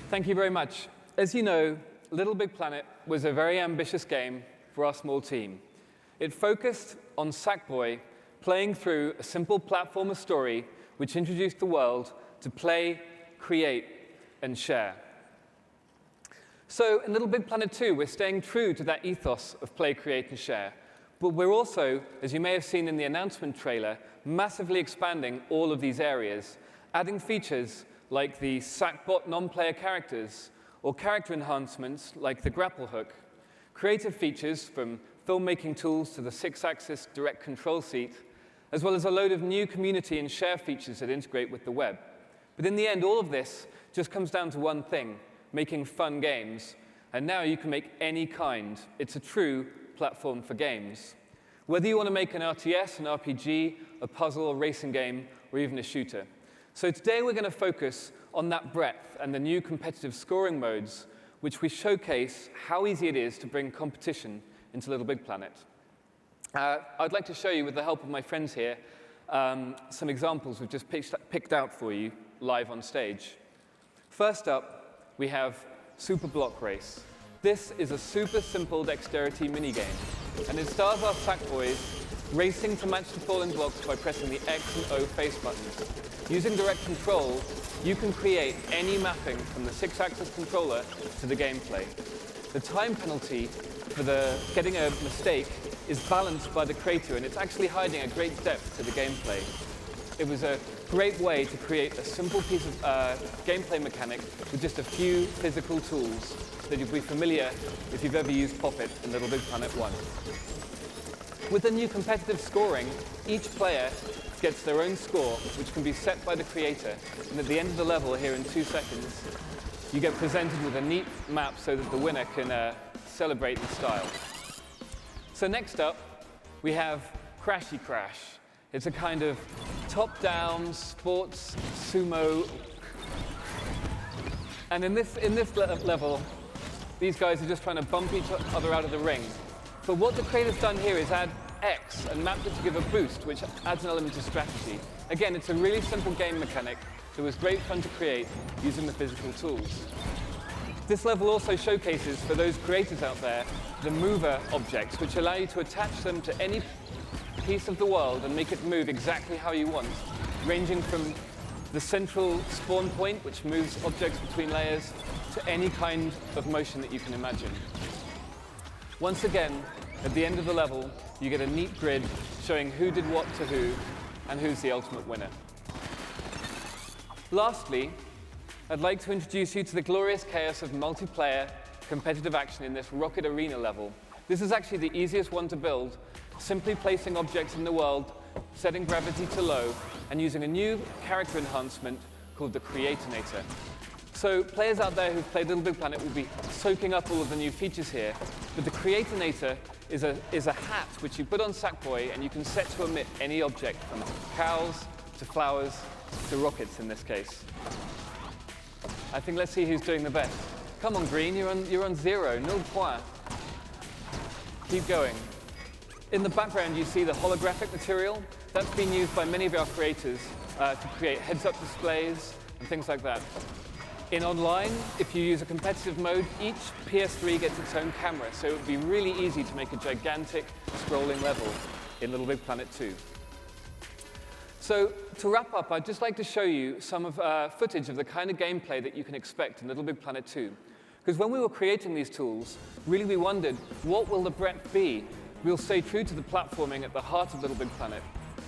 Thank you very much. As you know, Little Big Planet was a very ambitious game for our small team. It focused on Sackboy playing through a simple platformer story which introduced the world to play, create, and share. So in Little Big Planet 2, we're staying true to that ethos of play, create, and share. But we're also, as you may have seen in the announcement trailer, massively expanding all of these areas, adding features like the Sackbot non-player characters, or character enhancements like the grapple hook, creative features from filmmaking tools to the 6-axis direct control seat, as well as a load of new community and share features that integrate with the web. But in the end, all of this just comes down to one thing, making fun games. And now you can make any kind. It's a true platform for games. Whether you want to make an RTS, an RPG, a puzzle, a racing game, or even a shooter. So today we're going to focus on that breadth and the new competitive scoring modes, which we showcase how easy it is to bring competition into Little Big Planet. I'd like to show you, with the help of my friends here, some examples we've just picked out for you live on stage. First up, we have Super Block Race. This is a super simple dexterity minigame, and it stars our Sackboys racing to match the falling blocks by pressing the X and O face buttons. Using direct control, you can create any mapping from the 6-axis controller to the gameplay. The time penalty for getting a mistake is balanced by the creator, and it's actually hiding a great depth to the gameplay. It was a great way to create a simple piece of gameplay mechanic with just a few physical tools that you'll be familiar if you've ever used Pop-It in Little Big Planet 1. With the new competitive scoring, each player gets their own score, which can be set by the creator. And at the end of the level, here in 2 seconds, you get presented with a neat map so that the winner can celebrate in style. So next up, we have Crashy Crash. It's a kind of top-down sports sumo. And in this level, these guys are just trying to bump each other out of the ring. But what the creator's done here is add X and mapped it to give a boost, which adds an element of strategy. Again, it's a really simple game mechanic that was great fun to create using the physical tools. This level also showcases, for those creators out there, the mover objects, which allow you to attach them to any piece of the world and make it move exactly how you want, ranging from the central spawn point, which moves objects between layers, to any kind of motion that you can imagine. Once again, at the end of the level, you get a neat grid showing who did what to who and who's the ultimate winner. Lastly, I'd like to introduce you to the glorious chaos of multiplayer competitive action in this Rocket Arena level. This is actually the easiest one to build, simply placing objects in the world, setting gravity to low, and using a new character enhancement called the Creatonator. So players out there who've played Little Big Planet will be soaking up all of the new features here. But the Creatonator is a hat which you put on Sackboy, and you can set to emit any object, from cows to flowers to rockets in this case. I think let's see who's doing the best. Come on, Green, you're on 0, nul point. Keep going. In the background, you see the holographic material. That's been used by many of our creators to create heads-up displays and things like that. In online, if you use a competitive mode, each PS3 gets its own camera, so it would be really easy to make a gigantic scrolling level in Little Big Planet 2. So to wrap up, I'd just like to show you some of footage of the kind of gameplay that you can expect in Little Big Planet 2. Because when we were creating these tools, really we wondered, what will the breadth be? We'll stay true to the platforming at the heart of Little Big Planet.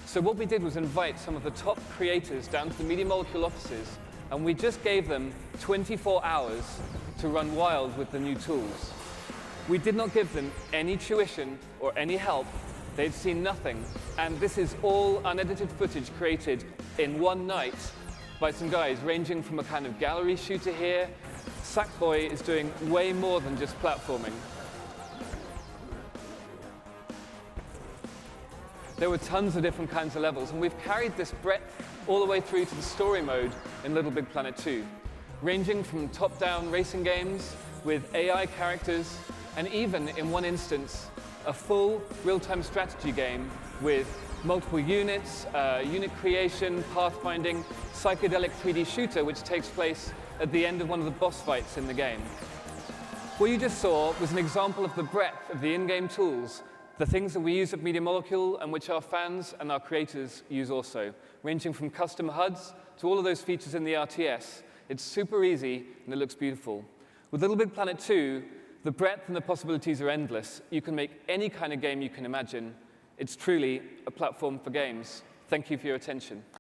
So what we did was invite some of the top creators down to the Media Molecule offices, and we just gave them 24 hours to run wild with the new tools. We did not give them any tuition or any help. They'd seen nothing. And this is all unedited footage created in one night by some guys ranging from a kind of gallery shooter here. Sackboy is doing way more than just platforming. There were tons of different kinds of levels, and we've carried this breadth all the way through to the story mode in Little Big Planet 2, ranging from top-down racing games with AI characters, and even, in one instance, a full real-time strategy game with multiple units, unit creation, pathfinding, psychedelic 3D shooter, which takes place at the end of one of the boss fights in the game. What you just saw was an example of the breadth of the in-game tools, the things that we use at Media Molecule and which our fans and our creators use also, ranging from custom HUDs to all of those features in the RTS. It's super easy, and it looks beautiful. With Little Big Planet 2, the breadth and the possibilities are endless. You can make any kind of game you can imagine. It's truly a platform for games. Thank you for your attention.